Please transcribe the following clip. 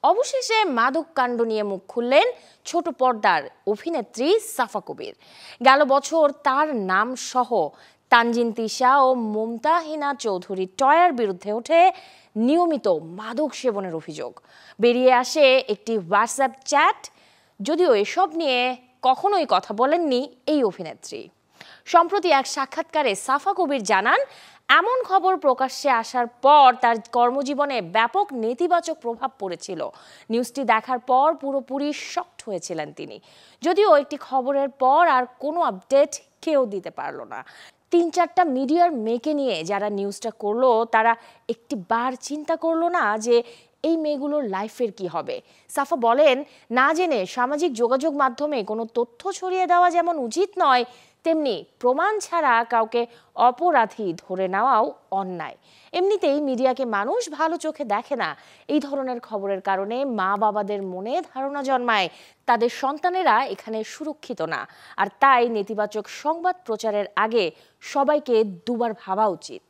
অবশেষে মাদক কাণ্ড নিয়ে মুখ খুললেন ছোট পর্দার অভিনেত্রী সাফা কবির। গেল বছর তার নাম সহ তানজিন তিশা ও মুমতাহিনা চৌধুরী টয়ার বিরুদ্ধে ওঠে নিয়মিত মাদক সেবনের অভিযোগ। বেরিয়ে আসে একটি হোয়াটসঅ্যাপ চ্যাট। যদিও এসব নিয়ে কখনোই কথা বলেননি এই অভিনেত্রী। সম্প্রতি এক সাক্ষাৎকারে সাফা কবির জানান, এমন খবর প্রকাশ্যে আসার পর তার কর্মজীবনে ব্যাপক নেতিবাচক প্রভাব পড়েছিল। নিউজটি দেখার পর পুরোপুরি শকড হয়েছিলেন তিনি। যদিও একটি খবরের পর আর কোনো আপডেট কেউ দিতে পারল না। ৩-৪টা মিডিয়ার মেয়েকে নিয়ে যারা নিউজটা করলো তারা একটি বার চিন্তা করলো না যে এই মেয়েগুলোর লাইফের কি হবে। সাফা বলেন, না জেনে সামাজিক যোগাযোগ মাধ্যমে কোনো তথ্য ছড়িয়ে দেওয়া যেমন উচিত নয়, তেমনি প্রমাণ ছাড়া কাউকে অপরাধী ধরে নেওয়াও অন্যায়। এমনিতেই মিডিয়াকে মানুষ ভালো চোখে দেখে না। এই ধরনের খবরের কারণে মা বাবাদের মনে ধারণা জন্মায় তাদের সন্তানেরা এখানে সুরক্ষিত না। আর তাই নেতিবাচক সংবাদ প্রচারের আগে সবাইকে দুবার ভাবা উচিত।